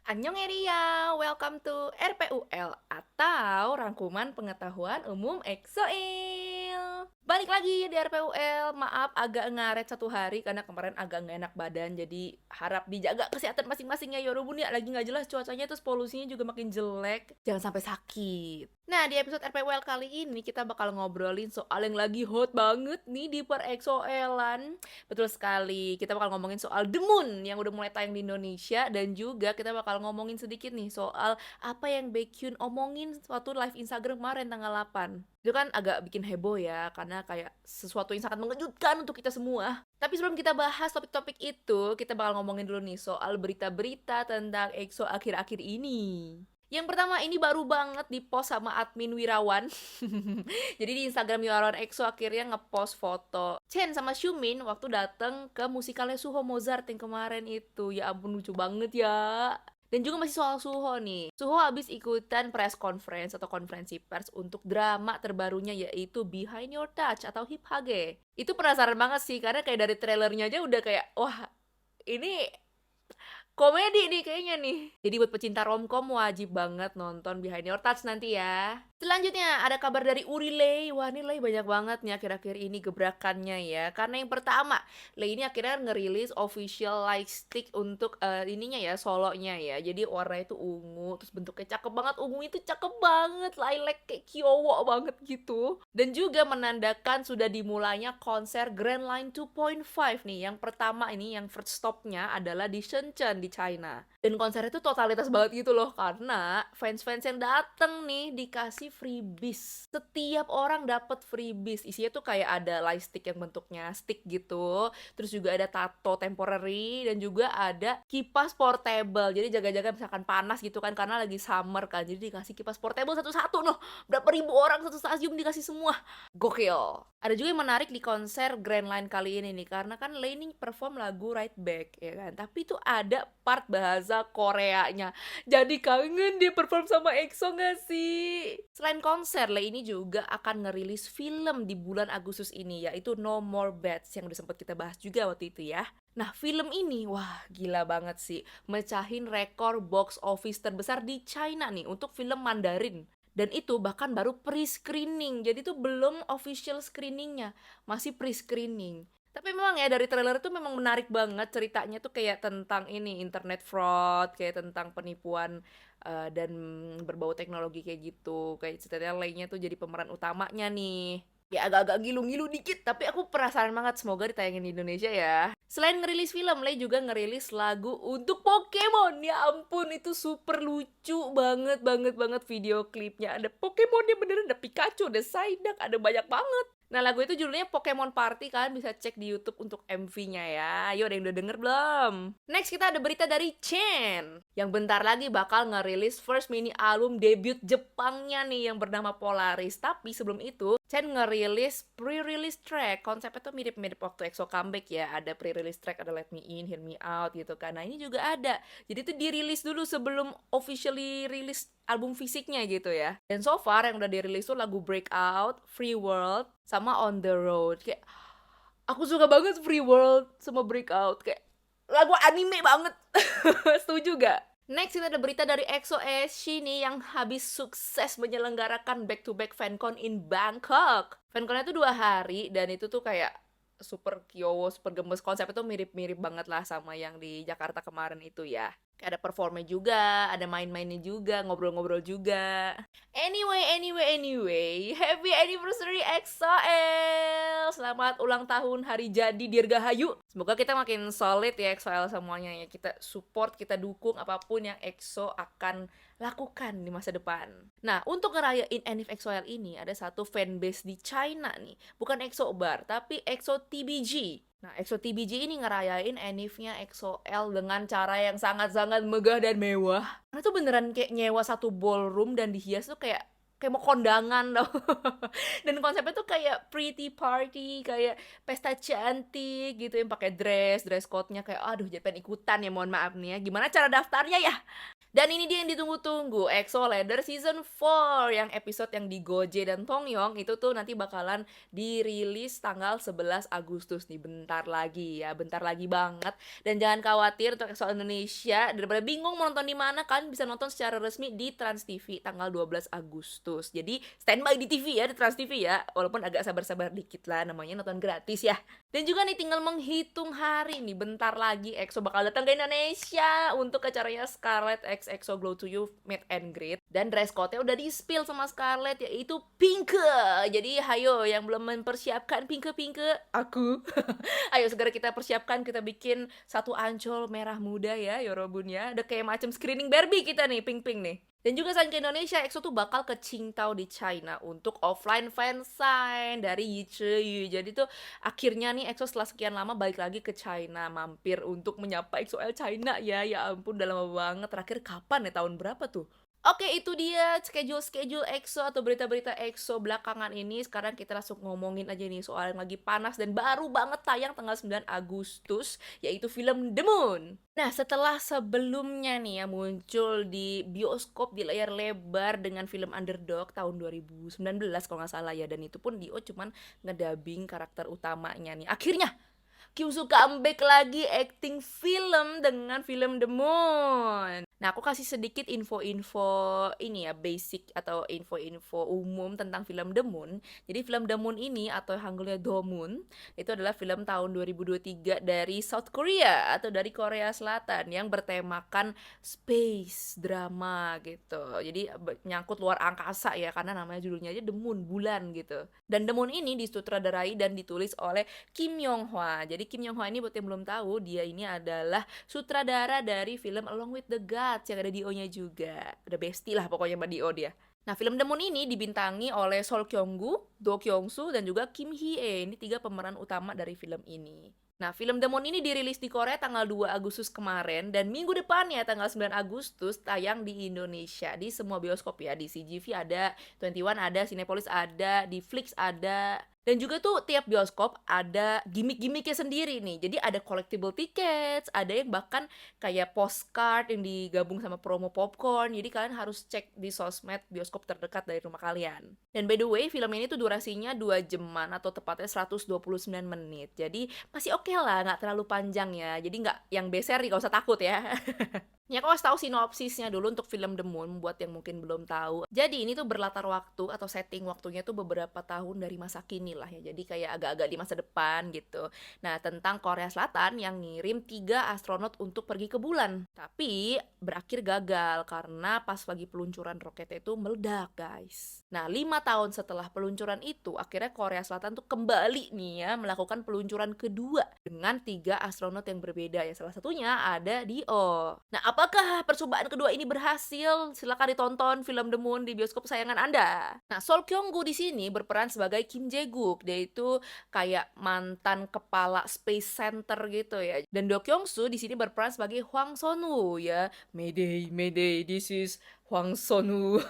Annyeong Eria, welcome to RPUL atau Rangkuman Pengetahuan Umum EXO-il. Balik lagi di RPUL, maaf agak ngaret satu hari karena kemarin agak nggak enak badan, jadi harap dijaga kesehatan masing-masing ya Yorobun ya, lagi nggak jelas cuacanya terus polusinya juga makin jelek, jangan sampai sakit. Nah di episode RPUL kali ini kita bakal ngobrolin soal yang lagi hot banget nih di per EXO-elan. Betul sekali, kita bakal ngomongin soal The Moon yang udah mulai tayang di Indonesia dan juga kita bakal ngomongin sedikit nih soal apa yang Baekhyun omongin suatu live Instagram kemarin tanggal 8. Itu kan agak bikin heboh ya, karena kayak sesuatu yang sangat mengejutkan untuk kita semua. Tapi sebelum kita bahas topik-topik itu, kita bakal ngomongin dulu nih soal berita-berita tentang EXO akhir-akhir ini. Yang pertama ini baru banget di post sama admin Wirawan. Jadi di Instagram Wirawan EXO akhirnya ngepost foto Chen sama Xiumin waktu dateng ke musikalnya Suho Mozart yang kemarin itu. Ya ampun lucu banget ya. Dan juga masih soal Suho nih. Suho habis ikutan press conference atau konferensi pers untuk drama terbarunya yaitu Behind Your Touch atau Hip Hage. Itu penasaran banget sih karena kayak dari trailernya aja udah kayak wah ini komedi nih kayaknya nih. Jadi buat pecinta romcom wajib banget nonton Behind Your Touch nanti ya. Selanjutnya ada kabar dari Uri Lay. Wah ini Lay banyak banget nih akhir-akhir ini gebrakannya ya. Karena yang pertama, Lay ini akhirnya ngerilis official light stick untuk ininya ya, solonya ya. Jadi warnanya itu ungu, terus bentuknya cakep banget. Ungu itu cakep banget, lilac kayak kiowo banget gitu. Dan juga menandakan sudah dimulainya konser Grand Line 2.5 nih. Yang pertama ini, yang first stopnya adalah di Shenzhen di China. Dan konser itu totalitas banget gitu loh, karena fans-fans yang dateng nih dikasih freebies. Setiap orang dapat freebies. Isinya tuh kayak ada light stick yang bentuknya stick gitu, terus juga ada tato temporary dan juga ada kipas portable. Jadi jaga-jaga misalkan panas gitu kan karena lagi summer kan. Jadi dikasih kipas portable satu-satu loh. Berapa ribu orang satu stasiun dikasih semua. Gokil. Ada juga yang menarik di konser Grand Line kali ini nih, karena kan Lay ini perform lagu Right Back ya kan, tapi itu ada part bahasa Koreanya, jadi kangen dia perform sama EXO gak sih? Selain konser, Lay ini juga akan ngerilis film di bulan Agustus ini, yaitu No More Bets yang udah sempat kita bahas juga waktu itu ya. Nah film ini, wah gila banget sih, mecahin rekor box office terbesar di China nih untuk film Mandarin. Dan itu bahkan baru pre-screening, jadi tuh belum official screeningnya, masih pre-screening. Tapi memang ya dari trailer itu memang menarik banget, ceritanya tuh kayak tentang ini, internet fraud, kayak tentang penipuan dan berbau teknologi kayak gitu. Kayak ceritanya lainnya tuh jadi pemeran utamanya nih. Ya agak-agak gilu-gilu dikit, tapi aku penasaran banget, semoga ditayangin di Indonesia ya. Selain ngerilis film, Lay juga ngerilis lagu untuk Pokemon. Ya ampun, itu super lucu banget, banget, banget video klipnya. Ada Pokemonnya beneran, ada Pikachu, ada Psyduck, ada banyak banget. Nah lagu itu judulnya Pokemon Party, kalian bisa cek di YouTube untuk MV-nya ya. Ayo ada yang udah denger belum? Next kita ada berita dari Chen yang bentar lagi bakal ngerilis first mini album debut Jepangnya nih yang bernama Polaris. Tapi sebelum itu Chen ngerilis pre-release track. Konsepnya tuh mirip-mirip waktu EXO comeback ya. Ada pre-release track, ada Let Me In, Hear Me Out gitu kan. Nah ini juga ada. Jadi itu dirilis dulu sebelum officially rilis album fisiknya gitu ya. Dan so far yang udah dirilis tuh lagu Breakout, Free World, sama On The Road. Kayak aku suka banget Free World sama Breakout. Kayak lagu anime banget. Setuju gak? Next kita ada berita dari EXO SHE nih yang habis sukses menyelenggarakan back-to-back fancon in Bangkok. Fanconnya tuh 2 hari dan itu tuh kayak super kyowo, super gemes. Konsepnya tuh mirip-mirip banget lah sama yang di Jakarta kemarin itu ya. Kayak ada performnya juga, ada main-mainnya juga, ngobrol-ngobrol juga. Anyway, happy anniversary EXO-L. Selamat ulang tahun hari jadi Dirgahayu. Semoga kita makin solid ya EXO-L semuanya ya. Kita support, kita dukung apapun yang EXO akan lakukan di masa depan. Nah, untuk ngerayain Enif EXO-L ini ada satu fanbase di China nih. Bukan EXO Bar, tapi EXO TBG. Nah, EXO TBG ini ngerayain Enif-nya EXO-L dengan cara yang sangat-sangat megah dan mewah. Karena tuh beneran kayak nyewa satu ballroom dan dihias tuh kayak mau kondangan loh. Dan konsepnya tuh kayak pretty party, kayak pesta cantik gitu yang pakai dress code-nya kayak aduh jadi pengen ikutan ya, mohon maaf nih ya. Gimana cara daftarnya ya? Dan ini dia yang ditunggu-tunggu, EXO Ladder Season 4 yang episode yang di Goje dan Tongyong itu tuh nanti bakalan dirilis tanggal 11 Agustus nih, bentar lagi ya, bentar lagi banget. Dan jangan khawatir untuk EXO Indonesia, daripada bingung mau nonton di mana, kalian bisa nonton secara resmi di Trans TV tanggal 12 Agustus. Jadi standby di TV ya, di Trans TV ya, walaupun agak sabar-sabar dikit lah, namanya nonton gratis ya. Dan juga nih tinggal menghitung hari nih, bentar lagi EXO bakal datang ke Indonesia untuk acaranya Scarlet X EXO Glow to You Meet and Greet. Dan dress code-nya udah di-spill sama Scarlett, yaitu pink. Jadi hayo yang belum mempersiapkan pink aku. Ayo segera kita persiapkan, kita bikin satu ancol merah muda ya Yorobun ya. Udah kayak macam screening Barbie kita nih, pink-pink nih. Dan juga selain ke Indonesia, EXO tuh bakal ke Qingdao di China untuk offline fansign dari Yicheyu. Jadi tuh akhirnya nih EXO setelah sekian lama balik lagi ke China, mampir untuk menyapa EXO-L China ya. Ya ampun, udah lama banget. Terakhir kapan ya? Tahun berapa tuh? Oke, itu dia schedule-schedule EXO atau berita-berita EXO belakangan ini. Sekarang kita langsung ngomongin aja nih soal yang lagi panas dan baru banget tayang tanggal 9 Agustus, yaitu film The Moon. Nah, setelah sebelumnya nih ya muncul di bioskop di layar lebar dengan film Underdog tahun 2019 kalau nggak salah ya, dan itu pun Dio cuman ngedubbing karakter utamanya nih. Akhirnya Kyusu comeback lagi acting film dengan film The Moon. Nah, aku kasih sedikit info-info ini ya, basic atau info-info umum tentang film The Moon. Jadi film The Moon ini atau Hangulnya Do Moon itu adalah film tahun 2023 dari South Korea atau dari Korea Selatan yang bertemakan space drama gitu. Jadi nyangkut luar angkasa ya, karena namanya judulnya aja The Moon, bulan gitu. Dan The Moon ini disutradarai dan ditulis oleh Kim Yong Hwa. Jadi Kim Yong Hwa ini buat yang belum tahu, dia ini adalah sutradara dari film Along with the Gods yang ada Dio-nya juga. Udah bestie lah pokoknya sama Dio dia. Nah, film The Moon ini dibintangi oleh Sol Kyung-gu, Do Kyung-soo, dan juga Kim Hee-e. Ini 3 pemeran utama dari film ini. Nah, film The Moon ini dirilis di Korea tanggal 2 Agustus kemarin, dan minggu depannya tanggal 9 Agustus tayang di Indonesia di semua bioskop ya. Di CGV ada, 21 ada, Cinepolis ada, di Flix ada. Dan juga tuh tiap bioskop ada gimmick-gimmicknya sendiri nih. Jadi ada collectible tickets, ada yang bahkan kayak postcard yang digabung sama promo popcorn. Jadi kalian harus cek di sosmed bioskop terdekat dari rumah kalian. Dan by the way, film ini tuh durasinya 2 jaman atau tepatnya 129 menit. Jadi masih oke lah, nggak terlalu panjang ya. Jadi nggak yang beser nih, nggak usah takut ya. Ya, aku harus tahu sinopsisnya dulu untuk film The Moon buat yang mungkin belum tahu. Jadi ini tuh berlatar waktu atau setting waktunya tuh beberapa tahun dari masa kini lah ya. Jadi kayak agak-agak di masa depan gitu. Nah, tentang Korea Selatan yang ngirim 3 astronot untuk pergi ke bulan. Tapi berakhir gagal karena pas lagi peluncuran roketnya itu meledak, guys. Nah, 5 tahun setelah peluncuran itu, akhirnya Korea Selatan tuh kembali nih ya melakukan peluncuran kedua dengan 3 astronot yang berbeda ya. Salah satunya ada Dio. Nah, apakah percobaan kedua ini berhasil? Silakan ditonton film The Moon di bioskop kesayangan Anda. Nah, Sol Kyung-gu di sini berperan sebagai Kim Jae-guk. Dia itu kayak mantan kepala Space Center gitu ya. Dan Do Kyung-soo di sini berperan sebagai Hwang Sun-woo ya. Mayday, Mayday, this is Hwang Sun-woo.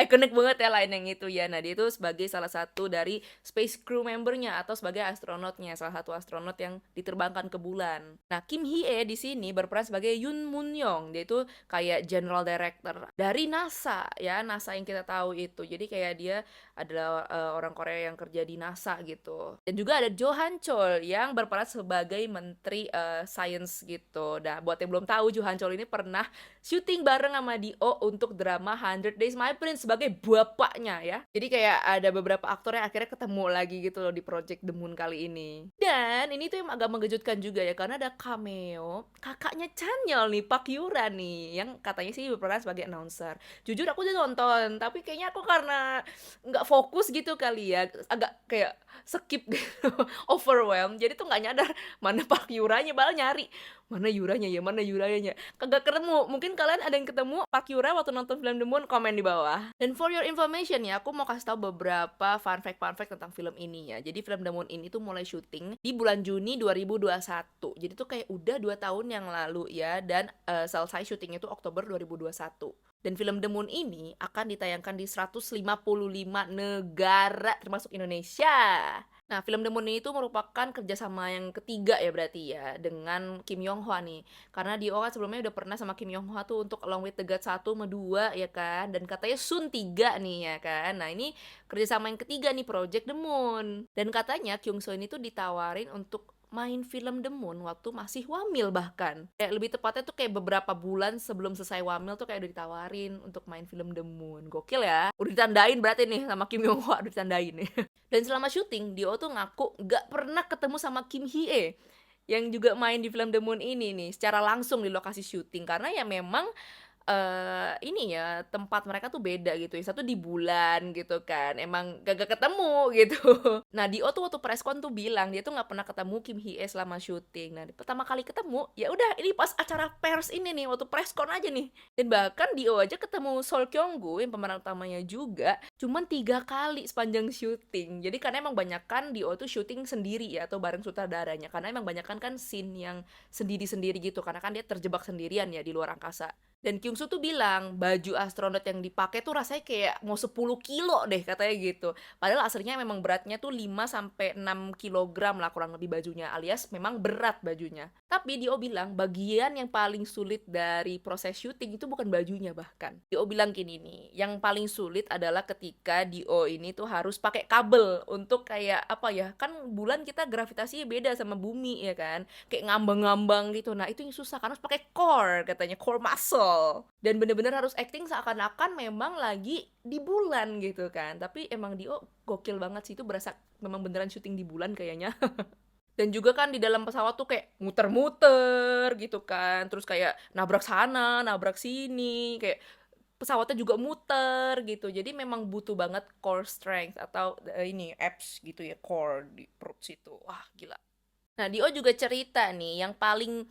Ikonik banget ya line yang itu ya. Nah, dia itu sebagai salah satu dari space crew membernya atau sebagai astronotnya, salah satu astronot yang diterbangkan ke bulan. Nah, Kim Hee-e di sini berperan sebagai Yoon Moon-young. Dia itu kayak general director dari NASA ya, NASA yang kita tahu itu. Jadi kayak dia adalah orang Korea yang kerja di NASA gitu. Dan juga ada Jo Han Chol yang berperan sebagai menteri science gitu. Nah, buat yang belum tahu, Jo Han Chol ini pernah syuting bareng sama Dio untuk drama 100 Days My Prince sebagai bapaknya ya. Jadi kayak ada beberapa aktor yang akhirnya ketemu lagi gitu loh di Project The Moon kali ini. Dan ini tuh yang agak mengejutkan juga ya, karena ada cameo kakaknya Chanyeol nih, Park Yura nih, yang katanya sih berperan sebagai announcer. Jujur aku udah nonton, tapi kayaknya aku karena nggak fokus gitu kali ya, agak kayak skip gitu, overwhelmed. Jadi tuh nggak nyadar mana Park Yuranya, baru nyari mana Yuranya, kagak ketemu. Mungkin kalian ada yang ketemu Park Yura waktu nonton film The Moon, komen di bawah. Dan for your information ya, aku mau kasih tahu beberapa fun fact tentang film ini ya. Jadi film The Moon ini tuh mulai syuting di bulan Juni 2021. Jadi tuh kayak udah 2 tahun yang lalu ya, dan selesai syutingnya tuh Oktober 2021. Dan film The Moon ini akan ditayangkan di 155 negara termasuk Indonesia. Nah, film The Moon ini tuh merupakan kerjasama yang ketiga ya berarti ya dengan Kim Yong Hwa nih. Karena Dio kan sebelumnya udah pernah sama Kim Yong Hwa tuh untuk Along with the Gods 1 sama 2 ya kan. Dan katanya Sun 3 nih ya kan. Nah, ini kerjasama yang ketiga nih Project The Moon. Dan katanya Kyung Soo ini tuh ditawarin untuk main film The Moon waktu masih wamil bahkan. Kayak lebih tepatnya tuh kayak beberapa bulan sebelum selesai wamil tuh kayak udah ditawarin untuk main film The Moon. Gokil ya. Udah ditandain berarti nih sama Kim Yong Hwa, udah ditandain nih. Dan selama syuting, Dio tuh ngaku gak pernah ketemu sama Kim Hee yang juga main di film The Moon ini nih secara langsung di lokasi syuting karena ya memang ini ya tempat mereka tuh beda gitu. Yang satu di bulan gitu kan. Emang gak ketemu gitu. Nah, Dio tuh waktu preskon tuh bilang dia tuh nggak pernah ketemu Kim Hee selama syuting. Nah, pertama kali ketemu ya udah ini pas acara pers ini nih waktu preskon aja nih. Dan bahkan Dio aja ketemu Sol Kyung-gu yang pemeran utamanya juga cuman 3 kali sepanjang syuting. Jadi karena emang banyakan Dio tuh syuting sendiri ya atau bareng sutradaranya. Karena emang banyakan kan scene yang sendiri-sendiri gitu karena kan dia terjebak sendirian ya di luar angkasa. Dan Kyung Soo tuh bilang baju astronot yang dipakai tuh rasanya kayak mau 10 kilo deh katanya gitu. Padahal aslinya memang beratnya tuh 5 sampai 6 kilogram lah kurang lebih bajunya alias memang berat bajunya. Tapi Dio bilang bagian yang paling sulit dari proses syuting itu bukan bajunya bahkan. Dio bilang gini nih, yang paling sulit adalah ketika Dio ini tuh harus pakai kabel untuk kayak apa ya, kan bulan kita gravitasinya beda sama bumi ya kan. Kayak ngambang-ngambang gitu. Nah, itu yang susah karena harus pakai core katanya, core muscle. Dan bener-bener harus acting seakan-akan memang lagi di bulan gitu kan. Tapi emang Dio gokil banget sih, itu berasa memang beneran syuting di bulan kayaknya. Dan juga kan di dalam pesawat tuh kayak muter-muter gitu kan. Terus kayak nabrak sana, nabrak sini, kayak pesawatnya juga muter gitu. Jadi memang butuh banget core strength atau ini abs gitu ya, core di perut situ. Wah, gila. Nah, Dio juga cerita nih yang paling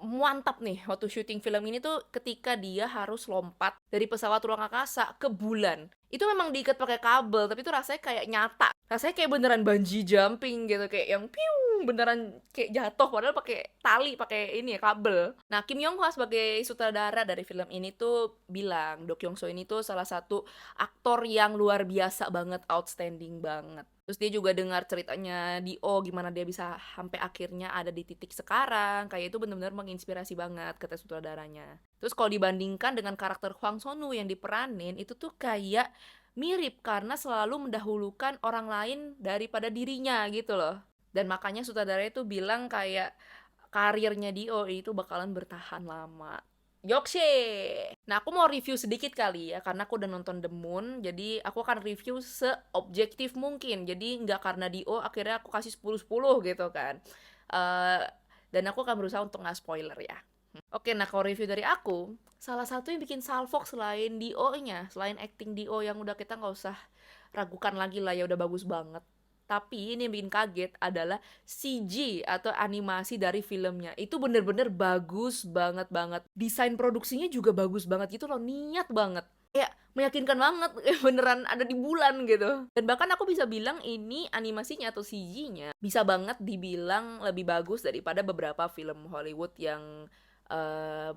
mantap nih waktu syuting film ini tuh ketika dia harus lompat dari pesawat ruang angkasa ke bulan. Itu memang diikat pakai kabel, tapi itu rasanya kayak nyata. Rasanya kayak beneran bungee jumping gitu, kayak yang piung beneran kayak jatuh padahal pakai tali, pakai ini ya kabel. Nah, Kim Yong Hwa sebagai sutradara dari film ini tuh bilang Do Kyung Soo ini tuh salah satu aktor yang luar biasa banget, outstanding banget. Terus dia juga dengar ceritanya Dio gimana dia bisa sampai akhirnya ada di titik sekarang. Kayak itu benar-benar menginspirasi banget kata sutradaranya. Terus kalau dibandingkan dengan karakter Hwang Sonu yang diperanin itu tuh kayak mirip karena selalu mendahulukan orang lain daripada dirinya gitu loh. Dan makanya sutradaranya tuh bilang kayak karirnya Dio itu bakalan bertahan lama. Yokshe! Nah, aku mau review sedikit kali ya, karena aku udah nonton The Moon, jadi aku akan review seobjektif mungkin. Jadi nggak karena Dio, akhirnya aku kasih 10/10 gitu kan. Eh, dan aku akan berusaha untuk nggak spoiler ya. Oke, nah kalau review dari aku, salah satu yang bikin salfok selain Dio-nya, selain acting Dio yang udah kita nggak usah ragukan lagi lah ya, udah bagus banget. Tapi ini yang bikin kaget adalah CG atau animasi dari filmnya. Itu bener-bener bagus banget. Desain produksinya juga bagus banget gitu loh, niat banget. Kayak meyakinkan banget, beneran ada di bulan gitu. Dan bahkan aku bisa bilang ini animasinya atau CG-nya bisa banget dibilang lebih bagus daripada beberapa film Hollywood yang eh,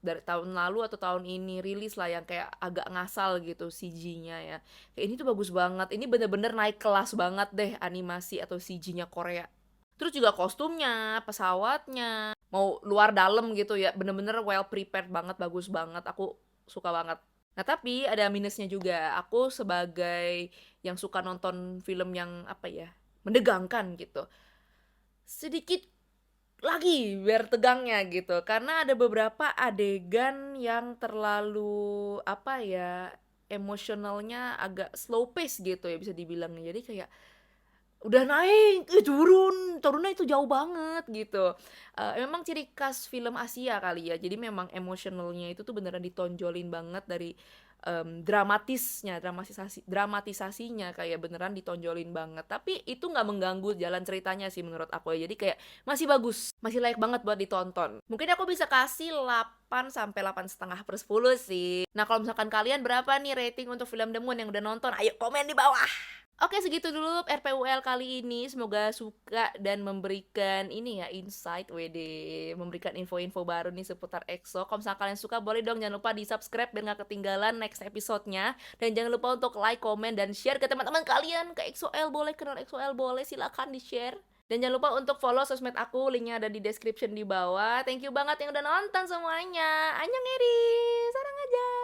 dari tahun lalu atau tahun ini rilis lah yang kayak agak ngasal gitu CG-nya ya. Kayak ini tuh bagus banget. Ini bener-bener naik kelas banget deh animasi atau CG-nya Korea. Terus juga kostumnya, pesawatnya, mau luar dalam gitu ya, bener-bener well prepared banget, bagus banget. Aku suka banget. Nah, tapi ada minusnya juga. Aku sebagai yang suka nonton film yang apa ya, mendegangkan gitu. Sedikit lagi biar tegangnya gitu karena ada beberapa adegan yang terlalu apa ya emosionalnya agak slow pace gitu ya bisa dibilang jadi kayak udah naik turunnya itu jauh banget gitu. Memang ciri khas film Asia kali ya jadi memang emosionalnya itu tuh beneran ditonjolin banget dari dramatisasinya kayak beneran ditonjolin banget tapi itu nggak mengganggu jalan ceritanya sih menurut aku ya jadi kayak masih bagus masih layak banget buat ditonton. Mungkin aku bisa kasih 8 sampai 8,5/10 sih. Nah, kalau misalkan kalian berapa nih rating untuk film The Moon yang udah nonton, ayo komen di bawah. Oke, segitu dulu RPUL kali ini. Semoga suka dan memberikan ini ya, insight, WD, memberikan info-info baru nih seputar EXO. Kalau misalnya kalian suka, boleh dong jangan lupa di-subscribe biar nggak ketinggalan next episode-nya. Dan jangan lupa untuk like, comment, dan share ke teman-teman kalian. Ke EXO-L boleh, kenal EXO-L boleh, silakan di-share. Dan jangan lupa untuk follow sosmed aku, linknya ada di description di bawah. Thank you banget yang udah nonton semuanya. Annyeong Eri, sarang aja.